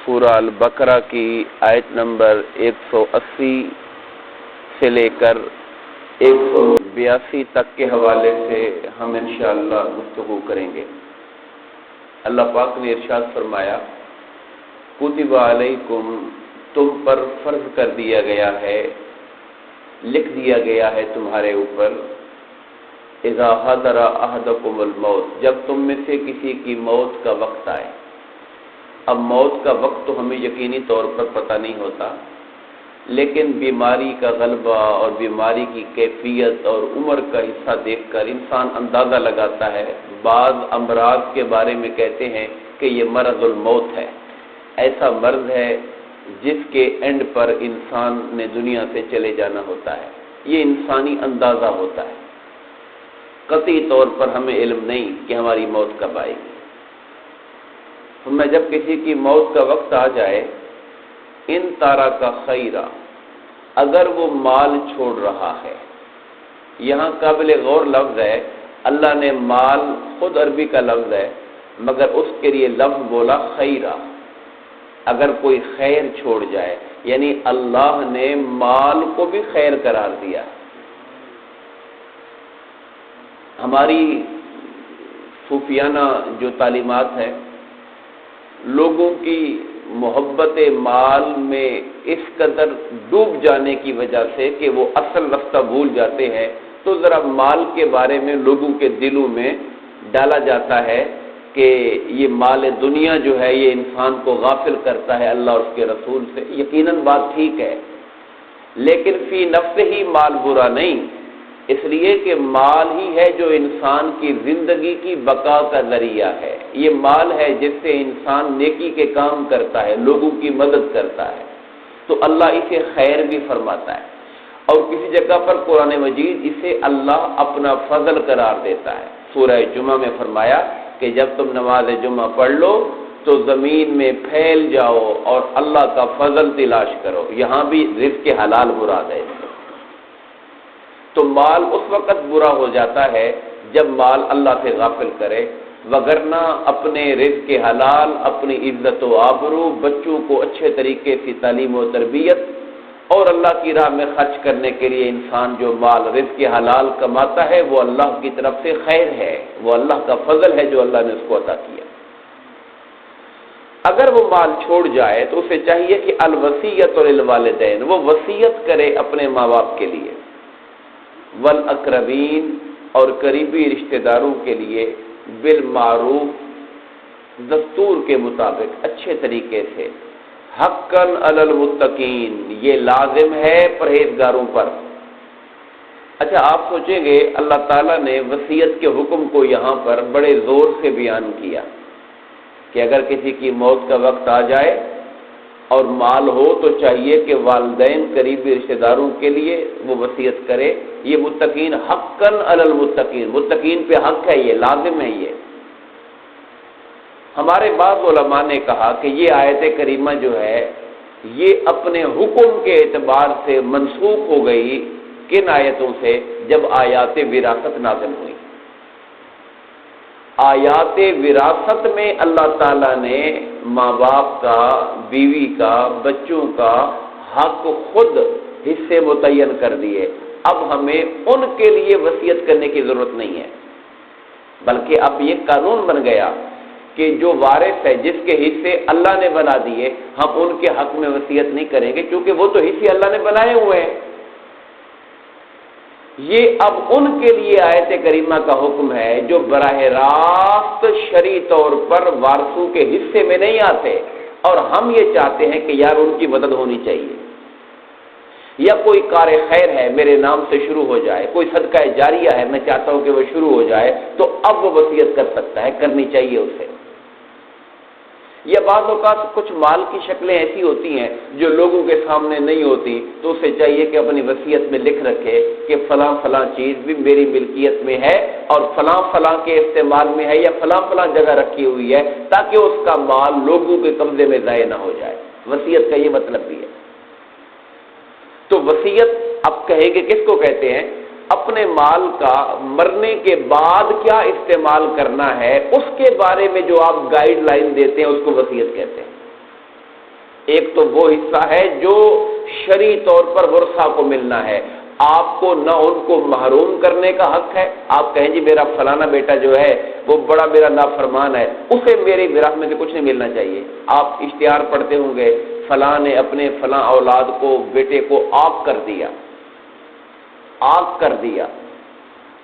سورہ البقرہ کی آیت نمبر 180 سے لے کر 182 تک کے حوالے سے ہم انشاءاللہ گفتگو کریں گے۔ اللہ پاک نے ارشاد فرمایا، کتب علیکم، تم پر فرض کر دیا گیا ہے، لکھ دیا گیا ہے تمہارے اوپر، اذا حضر احدکم الموت، جب تم میں سے کسی کی موت کا وقت آئے۔ اب موت کا وقت تو ہمیں یقینی طور پر پتہ نہیں ہوتا، لیکن بیماری کا غلبہ اور بیماری کی کیفیت اور عمر کا حصہ دیکھ کر انسان اندازہ لگاتا ہے۔ بعض امراض کے بارے میں کہتے ہیں کہ یہ مرض الموت ہے، ایسا مرض ہے جس کے اینڈ پر انسان نے دنیا سے چلے جانا ہوتا ہے۔ یہ انسانی اندازہ ہوتا ہے، قطعی طور پر ہمیں علم نہیں کہ ہماری موت کب آئے گی۔ میں جب کسی کی موت کا وقت آ جائے، ان تارا کا خیرہ، اگر وہ مال چھوڑ رہا ہے، یہاں قابل غور لفظ ہے، اللہ نے مال خود عربی کا لفظ ہے مگر اس کے لیے لفظ بولا خیرہ، اگر کوئی خیر چھوڑ جائے، یعنی اللہ نے مال کو بھی خیر قرار دیا۔ ہماری صوفیانہ جو تعلیمات ہے، لوگوں کی محبت مال میں اس قدر ڈوب جانے کی وجہ سے کہ وہ اصل رستہ بھول جاتے ہیں، تو ذرا مال کے بارے میں لوگوں کے دلوں میں ڈالا جاتا ہے کہ یہ مال دنیا جو ہے یہ انسان کو غافل کرتا ہے اللہ اور اس کے رسول سے۔ یقیناً بات ٹھیک ہے، لیکن فی نفس ہی مال برا نہیں، اس لیے کہ مال ہی ہے جو انسان کی زندگی کی بقا کا ذریعہ ہے۔ یہ مال ہے جس سے انسان نیکی کے کام کرتا ہے، لوگوں کی مدد کرتا ہے، تو اللہ اسے خیر بھی فرماتا ہے۔ اور کسی جگہ پر قرآن مجید اسے اللہ اپنا فضل قرار دیتا ہے۔ سورہ جمعہ میں فرمایا کہ جب تم نماز جمعہ پڑھ لو تو زمین میں پھیل جاؤ اور اللہ کا فضل تلاش کرو۔ یہاں بھی رزق حلال مراد ہے۔ تو مال اس وقت برا ہو جاتا ہے جب مال اللہ سے غافل کرے، وگرنہ اپنے رزق حلال، اپنی عزت و آبرو، بچوں کو اچھے طریقے سے تعلیم و تربیت اور اللہ کی راہ میں خرچ کرنے کے لیے انسان جو مال رزق حلال کماتا ہے وہ اللہ کی طرف سے خیر ہے، وہ اللہ کا فضل ہے جو اللہ نے اس کو عطا کیا۔ اگر وہ مال چھوڑ جائے تو اسے چاہیے کہ الوصیت للوالدین، وہ وصیت کرے اپنے ماں باپ کے لیے، والاقربین، اور قریبی رشتہ داروں کے لیے، بالمعروف، دستور کے مطابق، اچھے طریقے سے، حقاً علی المتقین، یہ لازم ہے پرہیزگاروں پر۔ اچھا، آپ سوچیں گے اللہ تعالیٰ نے وصیت کے حکم کو یہاں پر بڑے زور سے بیان کیا کہ اگر کسی کی موت کا وقت آ جائے اور مال ہو تو چاہیے کہ والدین، قریبی رشتہ داروں کے لیے وہ وصیت کرے۔ یہ متقین، حقاً علی المتقین، متقین پہ حق ہے، یہ لازم ہے۔ یہ ہمارے بعض علماء نے کہا کہ یہ آیت کریمہ جو ہے یہ اپنے حکم کے اعتبار سے منسوخ ہو گئی کن آیتوں سے؟ جب آیات وراثت نازل ہوئی۔ آیات وراثت میں اللہ تعالیٰ نے ماں باپ کا، بیوی کا، بچوں کا حق خود حصے متعین کر دیے۔ اب ہمیں ان کے لیے وصیت کرنے کی ضرورت نہیں ہے، بلکہ اب یہ قانون بن گیا کہ جو وارث ہے، جس کے حصے اللہ نے بنا دیے، ہم ان کے حق میں وصیت نہیں کریں گے، کیونکہ وہ تو حصے اللہ نے بنائے ہوئے ہیں۔ یہ اب ان کے لیے آیت کریمہ کا حکم ہے جو براہ راست شرعی طور پر وارثوں کے حصے میں نہیں آتے، اور ہم یہ چاہتے ہیں کہ یار ان کی مدد ہونی چاہیے، یا کوئی کار خیر ہے میرے نام سے شروع ہو جائے، کوئی صدقہ جاریہ ہے میں چاہتا ہوں کہ وہ شروع ہو جائے، تو اب وہ وصیت کر سکتا ہے، کرنی چاہیے اسے۔ یا بعض اوقات کچھ مال کی شکلیں ایسی ہوتی ہیں جو لوگوں کے سامنے نہیں ہوتی، تو اسے چاہیے کہ اپنی وصیت میں لکھ رکھے کہ فلاں فلاں چیز بھی میری ملکیت میں ہے اور فلاں فلاں کے استعمال میں ہے، یا فلاں فلاں جگہ رکھی ہوئی ہے، تاکہ اس کا مال لوگوں کے قبضے میں ضائع نہ ہو جائے۔ وصیت کا یہ مطلب بھی ہے۔ تو وصیت اب کہیں گے کس کو کہتے ہیں؟ اپنے مال کا مرنے کے بعد کیا استعمال کرنا ہے اس کے بارے میں جو آپ گائیڈ لائن دیتے ہیں اس کو وصیت کہتے ہیں۔ ایک تو وہ حصہ ہے جو شرعی طور پر ورثہ کو ملنا ہے، آپ کو نہ ان کو محروم کرنے کا حق ہے، آپ کہیں جی میرا فلانا بیٹا جو ہے وہ بڑا میرا نافرمان ہے، اسے میری میراث میں سے کچھ نہیں ملنا چاہیے۔ آپ اشتہار پڑھتے ہوں گے فلاں نے اپنے فلاں اولاد کو، بیٹے کو آگ کر دیا، آگ کر دیا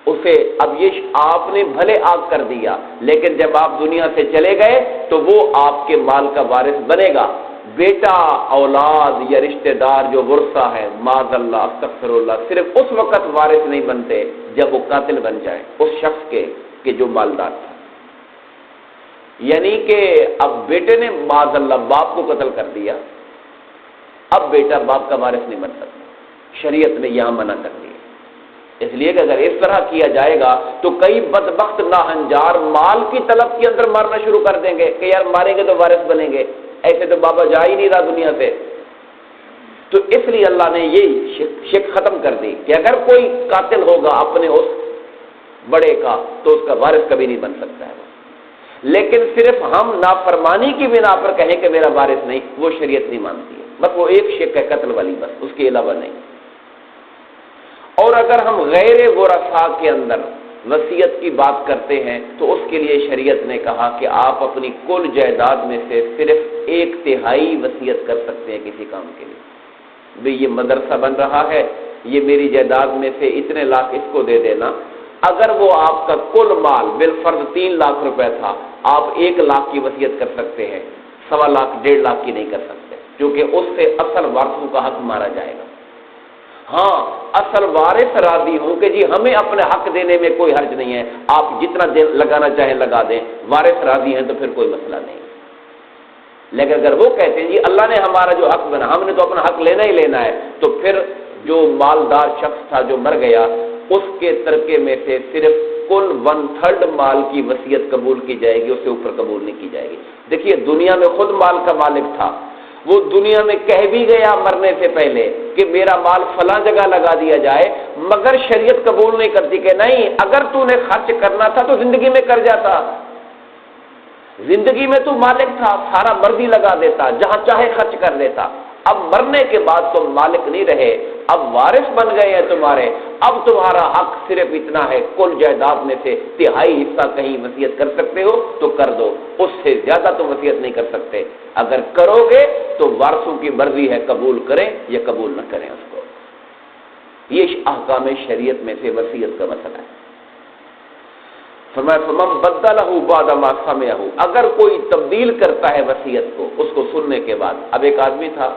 اسے، اب یہ آپ نے بھلے آگ کر دیا لیکن جب آپ دنیا سے چلے گئے تو وہ آپ کے مال کا وارث بنے گا۔ بیٹا، اولاد یا رشتہ دار جو ورثہ ہے، معاذ اللہ استغفر اللہ، صرف اس وقت وارث نہیں بنتے جب وہ قاتل بن جائے اس شخص کے کہ جو مالدار تھا۔ یعنی کہ اب بیٹے نے معاذ اللہ باپ کو قتل کر دیا، اب بیٹا باپ کا وارث نہیں بن سکتا، شریعت نے یہاں منع کر دیا۔ اس لیے کہ اگر اس طرح کیا جائے گا تو کئی بدبخت ناہنجار مال کی طلب کے اندر مارنا شروع کر دیں گے کہ یار ماریں گے تو وارث بنیں گے، ایسے تو بابا جا ہی نہیں رہا دنیا سے۔ تو اس لیے اللہ نے یہ شک ختم کر دی کہ اگر کوئی قاتل ہوگا اپنے اس بڑے کا تو اس کا وارث کبھی نہیں بن سکتا ہے۔ لیکن صرف ہم نافرمانی کی بنا پر کہیں کہ میرا وارث نہیں، وہ شریعت نہیں مانتی ہے، بس وہ ایک شک ہے قتل والی، بس اس کے علاوہ نہیں۔ اور اگر ہم غیر ورثاء کے اندر وصیت کی بات کرتے ہیں تو اس کے لیے شریعت نے کہا کہ آپ اپنی کل جائیداد میں سے صرف 1/3 وصیت کر سکتے ہیں کسی کام کے لیے۔ بھئی یہ مدرسہ بن رہا ہے، یہ میری جائیداد میں سے اتنے لاکھ اس کو دے دینا۔ اگر وہ آپ کا کل مال بالفرض 3 لاکھ روپے تھا، آپ 1 لاکھ کی وصیت کر سکتے ہیں، 1.25 لاکھ 1.5 لاکھ کی نہیں کر سکتے، کیونکہ اس سے اصل وارثوں کا حق مارا جائے گا۔ ہاں اصل وارث راضی ہوں کہ جی ہمیں اپنے حق دینے میں کوئی حرج نہیں ہے، آپ جتنا لگانا چاہیں لگا دیں، وارث راضی ہیں تو پھر کوئی مسئلہ نہیں۔ لیکن اگر وہ کہتے ہیں جی اللہ نے ہمارا جو حق بنا، ہم نے تو اپنا حق لینا ہی لینا ہے، تو پھر جو مالدار شخص تھا جو مر گیا اس کے ترکے میں سے صرف کل 1/3 مال کی وصیت قبول کی جائے گی، اس سے اوپر قبول نہیں کی جائے گی۔ دیکھیے دنیا میں خود مال کا مالک تھا، وہ دنیا میں کہہ بھی گیا مرنے سے پہلے کہ میرا مال فلاں جگہ لگا دیا جائے، مگر شریعت قبول نہیں کرتی کہ نہیں، اگر تو نے خرچ کرنا تھا تو زندگی میں کر جاتا، زندگی میں تو مالک تھا، سارا مرضی لگا دیتا، جہاں چاہے خرچ کر دیتا۔ اب مرنے کے بعد تم مالک نہیں رہے، اب وارث بن گئے ہیں تمہارے، اب تمہارا حق صرف اتنا ہے، کل جائیداد میں سے 1/3 حصہ کہیں وصیت کر سکتے ہو تو کر دو، اس سے زیادہ تم وصیت نہیں کر سکتے۔ اگر کرو گے تو وارثوں کی مرضی ہے قبول کریں یا قبول نہ کریں اس کو۔ یہ احکام شریعت میں سے وصیت کا مسئلہ ہے۔ فرمایا فمن بدلہ بعد ما سمعہ، اگر کوئی تبدیل کرتا ہے وصیت کو اس کو سننے کے بعد۔ اب ایک آدمی تھا،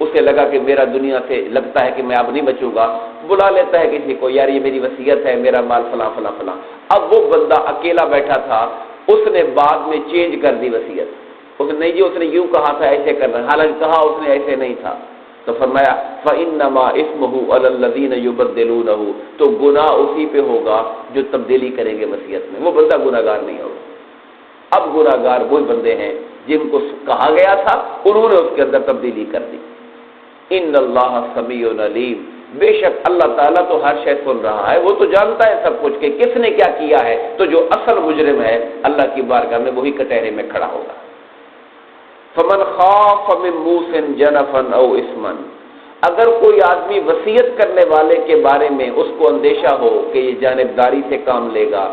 اسے لگا کہ میرا دنیا سے لگتا ہے کہ میں اب نہیں بچوں گا، بلا لیتا ہے کسی کو، یار یہ میری وصیت ہے، میرا مال فلاں فلاں فلاں۔ اب وہ بندہ اکیلا بیٹھا تھا، اس نے بعد میں چینج کر دی وصیت، اس نے نہیں جی اس نے یوں کہا تھا ایسے کرنا، حالانکہ کہا اس نے ایسے نہیں تھا، تو فرمایا فَإِنَّمَا إِثْمُهُ عَلَى الَّذِينَ يُبَدِّلُونَهُ، تو گناہ اسی پہ ہوگا جو تبدیلی کریں گے وصیت میں، وہ بندہ گناہگار نہیں ہوگا۔ اب گناہگار وہی بندے ہیں جن کو کہا گیا تھا انہوں نے اس کے اندر تبدیلی کر دی۔ ان اللہ سمیع علیم، بے شک اللہ تعالیٰ تو ہر شے سن رہا ہے، وہ تو جانتا ہے سب کچھ کہ کس نے کیا کیا ہے، تو جو اصل مجرم ہے اللہ کی بارگاہ میں وہی کٹہرے میں کھڑا ہوگا۔ فمن خاف من موص جنفا او اثما، اگر کوئی آدمی وصیت کرنے والے کے بارے میں اس کو اندیشہ ہو کہ یہ جانبداری سے کام لے گا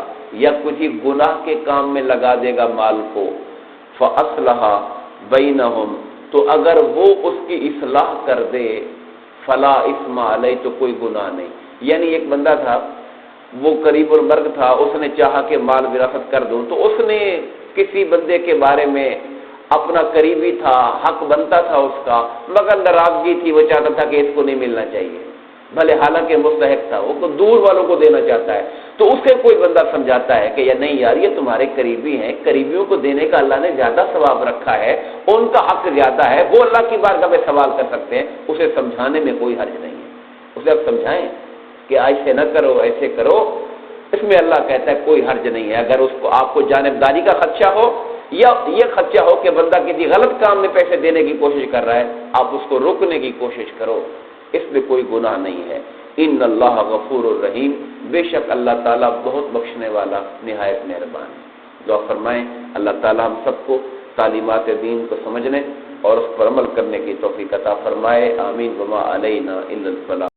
یا کسی گناہ کے کام میں لگا دے گا مال کو، فاصلح بینہم، تو اگر وہ اس کی اصلاح کر دے، فلا اثم علیہ، تو کوئی گناہ نہیں۔ یعنی ایک بندہ تھا، وہ قریب المرگ تھا، اس نے چاہا کہ مال وراثت کر دوں، تو اس نے کسی بندے کے بارے میں، اپنا قریبی تھا، حق بنتا تھا اس کا، مگر ناراضگی تھی، وہ چاہتا تھا کہ اس کو نہیں ملنا چاہیے، بھلے حالانکہ مستحق تھا، وہ دور والوں کو دینا چاہتا ہے، تو اسے کوئی بندہ سمجھاتا ہے کہ یا نہیں یار یہ تمہارے قریبی ہیں، قریبیوں کو دینے کا اللہ نے زیادہ ثواب رکھا ہے، ان کا حق زیادہ ہے، وہ اللہ کی بارگاہ میں سوال کر سکتے ہیں، اسے سمجھانے میں کوئی حرج نہیں ہے، اسے آپ سمجھائیں کہ ایسے نہ کرو ایسے کرو، اس میں اللہ کہتا ہے کوئی حرج نہیں ہے۔ اگر اس کو آپ کو جانبداری کا خدشہ ہو یا یہ خدشہ ہو کہ بندہ کسی غلط کام میں پیسے دینے کی کوشش کر رہا ہے، آپ اس کو روکنے کی کوشش کرو، اس میں کوئی گناہ نہیں ہے۔ ان اللہ غفور الرحیم، بے شک اللہ تعالیٰ بہت بخشنے والا نہایت مہربان ہے۔ دعا فرمائیں اللہ تعالیٰ ہم سب کو تعلیمات دین کو سمجھنے اور اس پر عمل کرنے عطا فرمائے. آمین. وما علینا الا البلاغ.